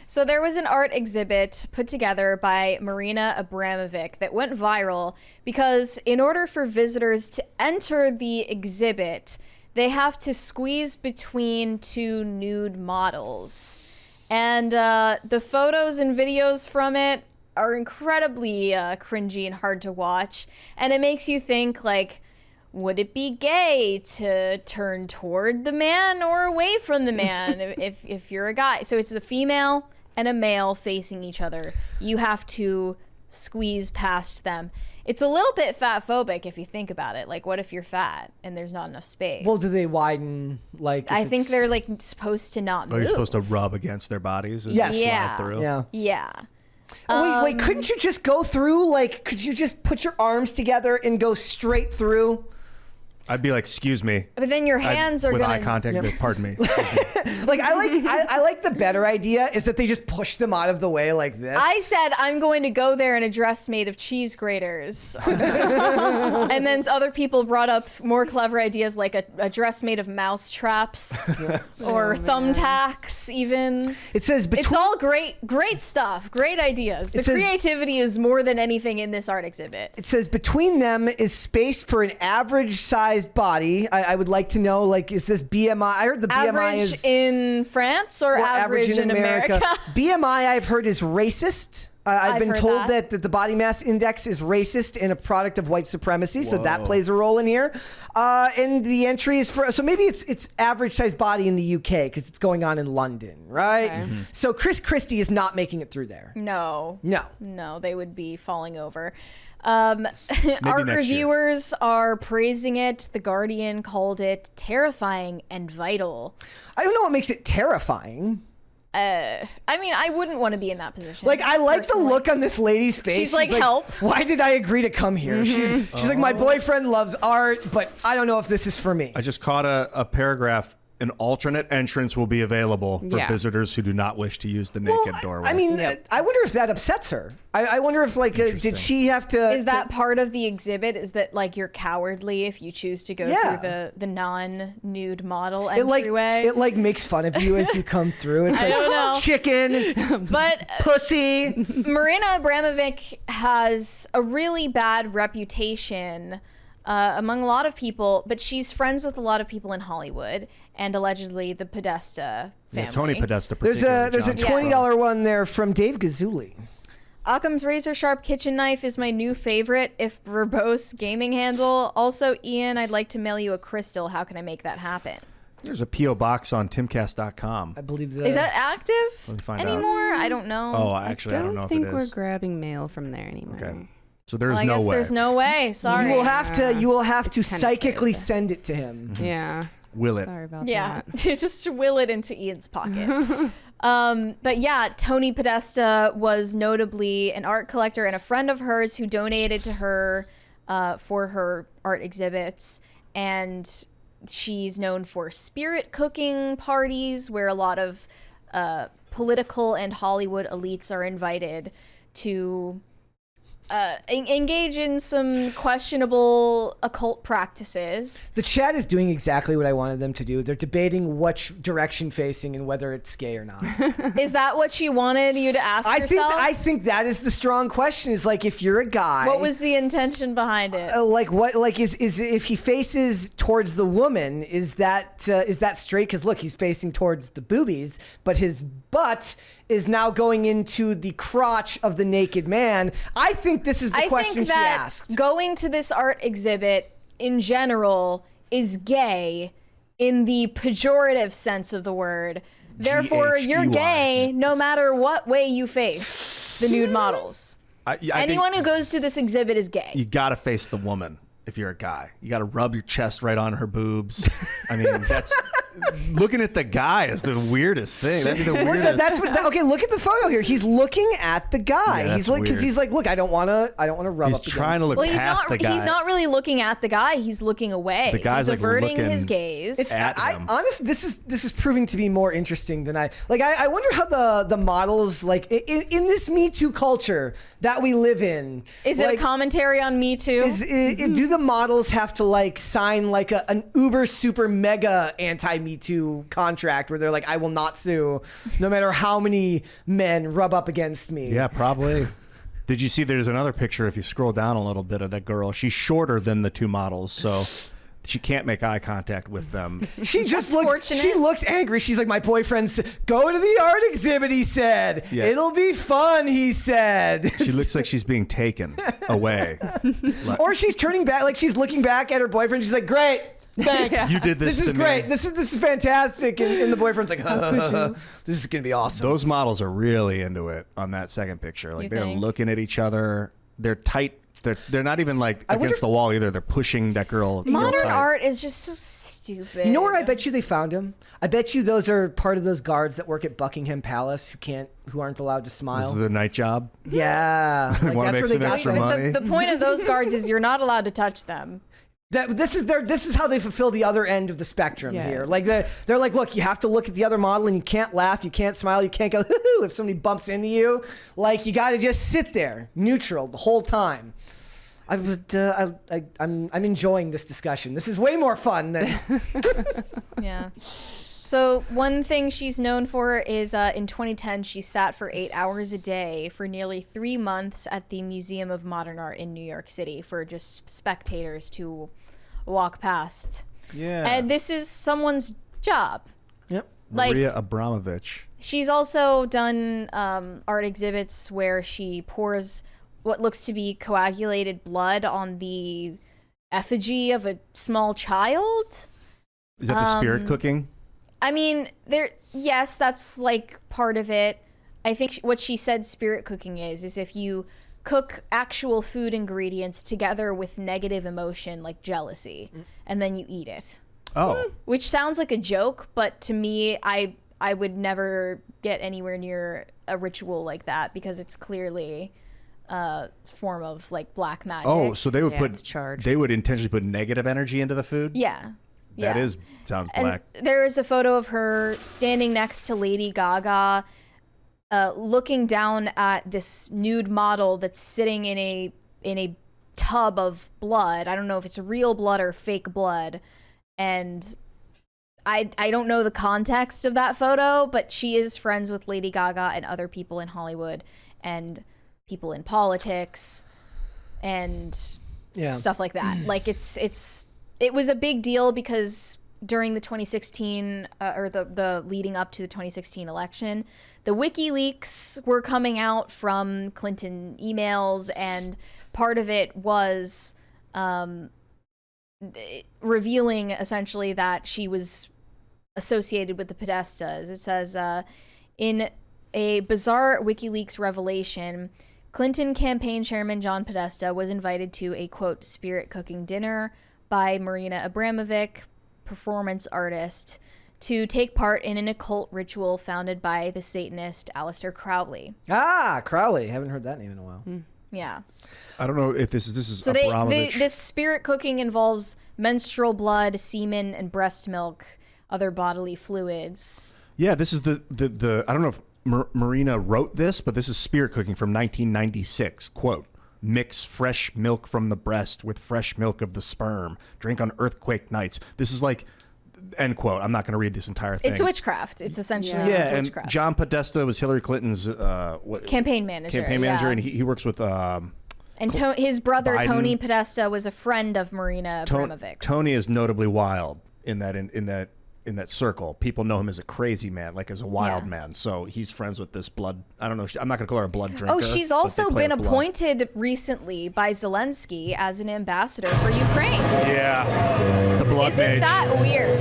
So there was an art exhibit put together by Marina Abramovic that went viral because in order for visitors to enter the exhibit, they have to squeeze between two nude models. And the photos and videos from it are incredibly cringy and hard to watch. And it makes you think, like, would it be gay to turn toward the man or away from the man if you're a guy? So it's the female and a male facing each other. You have to squeeze past them. It's a little bit fat phobic if you think about it. Like, what if you're fat and there's not enough space? Well, do they widen? Like, I think they're like supposed to not move. You're supposed to rub against their bodies as Yes. you Yeah. slide through. Yeah. Yeah. Wait, couldn't you just go through? Like, could you just put your arms together and go straight through? I'd be like, excuse me. But then your hands are with gonna. eye contact. Pardon me. Like, I like the better idea is that they just push them out of the way like this. I said I'm going to go there in a dress made of cheese graters. And then other people brought up more clever ideas like a dress made of mouse traps or thumbtacks even. It says between. It's all great stuff, great ideas. The It says- creativity is more than anything in this art exhibit. It says between them is space for an average-sized body. I would like to know, like, is this BMI? I heard the BMI Average is in France or well, average in America? BMI, I've heard, is racist. I've been heard told that. that the body mass index is racist and a product of white supremacy, so that Whoa. plays a role in here. And the entry is for, so maybe it's average size body in the UK because it's going on in London, right? Okay. So Chris Christie is not making it through there. No, they would be falling over. Art next year. reviewers are praising it. The Guardian called it terrifying and vital. I don't know what makes it terrifing. I mean, I wouldn't want to be in that position. Like, I like personally. the look on this lady's face. She's like, help. Why did I agree to come here? She's like, my boyfriend loves art, but I don't know if this is for me. I just caught a paragraph. An alternate entrance will be available for visitors who do not wish to use the naked doorway. I mean, I wonder if that upsets her. I wonder if, like, did she have to... Is that part of the exhibit? Is that like you're cowardly if you choose to go through the non-nude model entryway? It makes fun of you as you come through. It's like, don't know. chicken, But pussy. Marina Abramovic has a really bad reputation among a lot of people, but she's friends with a lot of people in Hollywood and allegedly the Podesta family. Yeah, Tony Podesta. There's a $20 one there from Dave Gazzulli. Occam's razor sharp kitchen knife is my new favorite, if verbose gaming handle. Also, Ian, I'd like to mail you a crystal. How can I make that happen? There's a P.O. box on timcast.com. I believe that. Is that active Let me find out. anymore? I don't know. Oh, actually, I don't know if think it we're is. grabbing mail from there anymore. Okay. So there's Well, I no guess way. there's no way. Sorry. You will have to It's kinda psychically sad. send it to him. Yeah. Will it? Sorry about Yeah, that. just will it into Ian's pocket. But yeah, Tony Podesta was notably an art collector and a friend of hers who donated to her for her art exhibits. And she's known for spirit cooking parties where a lot of political and Hollywood elites are invited to engage in some questionable occult practices. The chat is doing exactly what I wanted them to do. They're debating which direction facing and whether it's gay or not. Is that what she wanted you to ask yourself? I think that is the strong question. Is like, if you're a guy, What was the intention behind it? is if he faces towards the woman, is that straight? Because look, he's facing towards the boobies, but his butt is now going into the crotch of the naked man. I think this is the question think she that asked. going to this art exhibit in general is gay in the pejorative sense of the word. Therefore, you're gay no matter what way you face the nude models. I Anyone think who goes to this exhibit is gay. you gotta face the woman if you're a guy. You gotta rub your chest right on her boobs. I mean, that's looking at the guy is the weirdest thing. That'd be the weirdest. Okay, look at the photo here. He's looking at the guy. Yeah, he's that's like, because weird. he's like, look, I don't want to rub He's up. trying to look Well, he's past not. the guy. He's not really looking at the guy. He's looking away. The guy's, he's like, averting looking his gaze. at him. Honestly, this is proving to be more interesting than I like. I wonder how the models, like, in this Me Too culture that we live in, Is it like, a commentary on Me Too? do the models have to like sign like an uber super mega anti-Me Me Too contract where they're like, I will not sue no matter how many men rub up against me. Yeah, probably. Did you see there's another picture if you scroll down a little bit of that girl? She's shorter than the two models, so she can't make eye contact with them. She just That's looks. fortunate. She looks angry. She's like, my boyfriend said, go to the art exhibit. He said, Yeah. it'll be fun. He said. She looks like she's being taken away. Like, Or she's turning back, like she's looking back at her boyfriend. She's like, great. Thanks. you did this. This is to me. great. This is fantastic. And the boyfriend's like, this is gonna be awesome. Those models are really into it on that second picture. Like You they're think? looking at each other. They're tight. They're not even like wonder against if- the wall either. They're pushing that girl. real Modern tight. art is just so stupid. You know where I bet you they found him? I bet you those are part of those guards that work at Buckingham Palace who aren't allowed to This smile. is a night job. Yeah, like, Wanna that's make where some they got extra them. money? The point of those guards is you're not allowed to touch them. This is how they fulfill the other end of the spectrum Yeah. here. Like they're like, look, you have to look at the other model and you can't laugh, you can't smile, you can't go hoo-hoo if somebody bumps into you. Like you got to just sit there neutral the whole time. I'm enjoying this discussion. This is way more fun than Yeah. So one thing she's known for is in 2010 she sat for 8 hours a day for nearly 3 months at the Museum of Modern Art in New York City for just spectators to walk past. Yeah. And this is someone's job. Yep. Like Maria Abramovich. she's also done art exhibits where she pours what looks to be coagulated blood on the effigy of a small child. Is that the spirit cooking? I mean, yes, that's like part of it. I think what she said spirit cooking is if you cook actual food ingredients together with negative emotion like jealousy and then you eat it. Oh, Which sounds like a joke, but to me I would never get anywhere near a ritual like that because it's clearly a form of like black magic. oh, so they would Yeah, put it's charged. they would intentionally put negative energy into the food. Yeah. That Yeah. is sounds And black. there is a photo of her standing next to Lady Gaga, looking down at this nude model that's sitting in a tub of blood. I don't know if it's real blood or fake blood, and I don't know the context of that photo, but she is friends with Lady Gaga and other people in Hollywood and people in politics and Yeah. stuff like that. Like it was a big deal because during the 2016 or the leading up to the 2016 election, the WikiLeaks were coming out from Clinton emails, and part of it was revealing essentially that she was associated with the Podestas. It says in a bizarre WikiLeaks revelation, Clinton campaign chairman John Podesta was invited to a, quote, spirit cooking dinner by Marina Abramovic, performance artist, to take part in an occult ritual founded by the Satanist Aleister Crowley. Ah, Crowley. Haven't heard that name in a while. Yeah. I don't know if this is So Abramovich. this spirit cooking involves menstrual blood, semen, and breast milk, other bodily fluids. Yeah, this is the I don't know if Marina wrote this, but this is spirit cooking from 1996. Quote, mix fresh milk from the breast with fresh milk of the sperm. Drink on earthquake nights. This is like, end quote. I'm not going to read this entire thing. It's witchcraft. It's essentially Yeah, it's and witchcraft. John Podesta was Hillary Clinton's Campaign manager. yeah. and he works with And his brother Biden. Tony Podesta was a friend of Marina Abramovic. Tony is notably wild in that circle. People know him as a crazy man, like as a wild Yeah. man. So he's friends with this blood. I don't know. I'm not going to call her a blood drinker. Oh, she's but they also play been with blood. appointed recently by Zelensky as an ambassador for Ukraine. Yeah, the blood Isn't mage. that weird?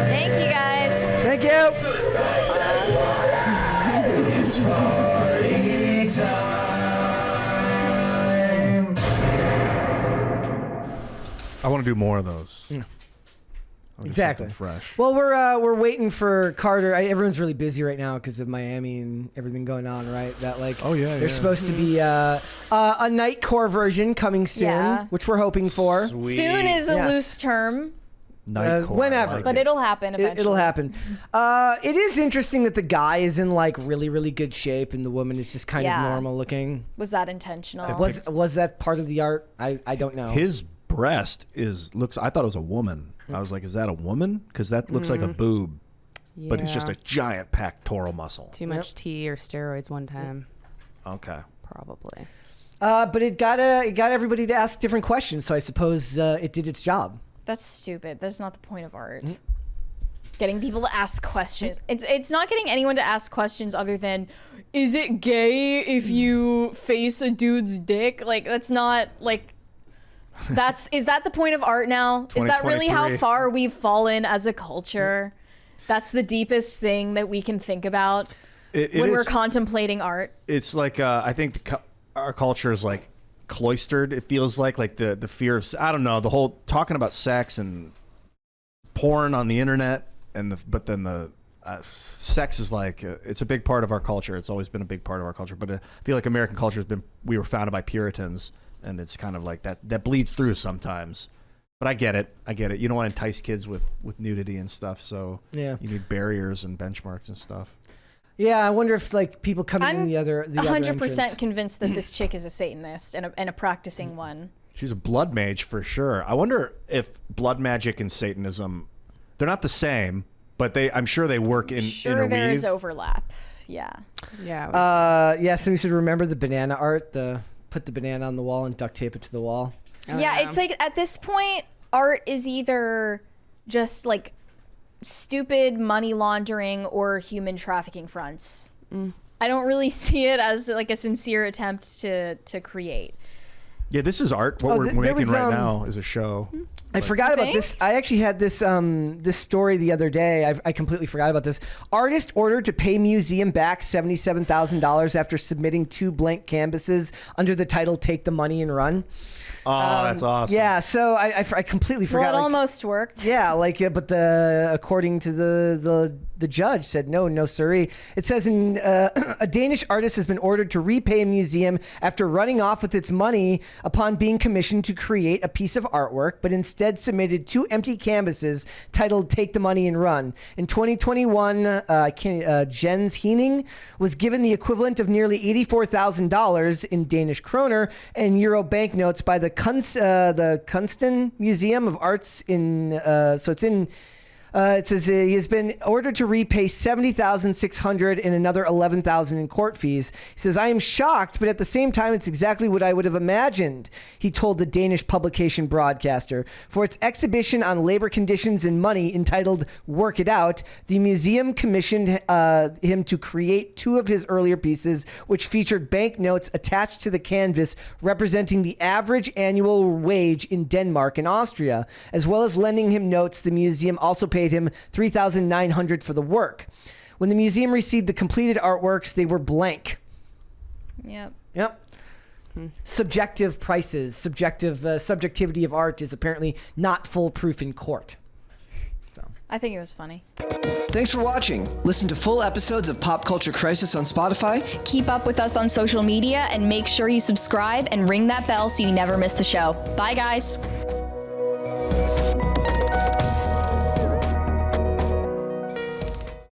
Thank you guys. Thank you. I want to do more of those. I wanna do Exactly. something fresh. Well, we're waiting for Carter. Everyone's really busy right now because of Miami and everything going on, right? That like, Oh, yeah, there's yeah. supposed to be a Nightcore version coming soon, Yeah. which we're hoping for. Sweet. Soon is a Yes. loose term, Nightcore, whenever. I like but it. it'll happen eventually. It'll happen. It is interesting that the guy is in like really, really good shape and the woman is just kind Yeah. of normal looking. Was that intentional? Was that part of the art? I don't know. His breast looks. I thought it was a woman. I was like, is that a woman? Because that looks like a boob, but it's just Yeah. a giant pectoral muscle. Too much tea or steroids one time, Okay. probably. But it got everybody to ask different questions, so I suppose it did its job. That's stupid. That's not the point of art. Getting people to ask questions. It's not getting anyone to ask questions other than, is it gay if you face a dude's dick? Like, that's not like. Is that the point of art now? Is that really how 2023. far we've fallen as a culture? That's the deepest thing that we can think about It when we're is- contemplating art. It's like I think our culture is like cloistered. It feels like the fear of, I don't know, the whole talking about sex and porn on the internet, but then the sex is like it's a big part of our culture. It's always been a big part of our culture. But I feel like American culture has been, we were founded by Puritans, and it's kind of like that bleeds through sometimes. But I get it. You don't want to entice kids with nudity and stuff, so Yeah. you need barriers and benchmarks and stuff. Yeah, I wonder if like people coming in I'm the other 100% entrance. convinced that this chick is a Satanist and a practicing one. She's a blood mage for sure. I wonder if blood magic and Satanism, they're not the same, but I'm sure they work in Sure, a there is weave. overlap. Yeah. Yeah. Yeah, so we should remember the banana art. Put the banana on the wall and duct tape it to the wall. Yeah, it's like at this point, art is either just like stupid money laundering or human trafficking fronts. I don't really see it as like a sincere attempt to create. Yeah, this is art. What Oh, we're there making was, right now is a show. I forgot about think? this. I actually had this this story the other day. I completely forgot about this. Artist ordered to pay museum back $77,000 after submitting 2 blank canvases under the title "Take the Money and Run." Oh, that's awesome. Yeah, so I completely Well, forgot. it like- almost worked. Yeah, but according to the judge said no sirree. It says a Danish artist has been ordered to repay a museum after running off with its money upon being commissioned to create a piece of artwork, but instead submitted 2 empty canvases titled "Take the Money and Run." In 2021, Jens Heening was given the equivalent of nearly $84,000 in Danish kroner and euro banknotes by the Kunsten Museum of Arts in it says he has been ordered to repay $70,600 and another $11,000 in court fees. He says, "I am shocked, but at the same time, it's exactly what I would have imagined," he told the Danish publication Broadcaster. For its exhibition on labor conditions and money entitled "Work It Out," the museum commissioned him to create 2 of his earlier pieces, which featured banknotes attached to the canvas representing the average annual wage in Denmark and Austria, as well as lending him notes. The museum also paid him $3,900 for the work. When the museum received the completed artworks, they were blank. Yep. Yep. Subjective prices, subjectivity of art is apparently not foolproof in court. I think it was funny. Thanks for watching. Listen to full episodes of Pop Culture Crisis on Spotify. Keep up with us on social media and make sure you subscribe and ring that bell so you never miss the show. Bye, guys.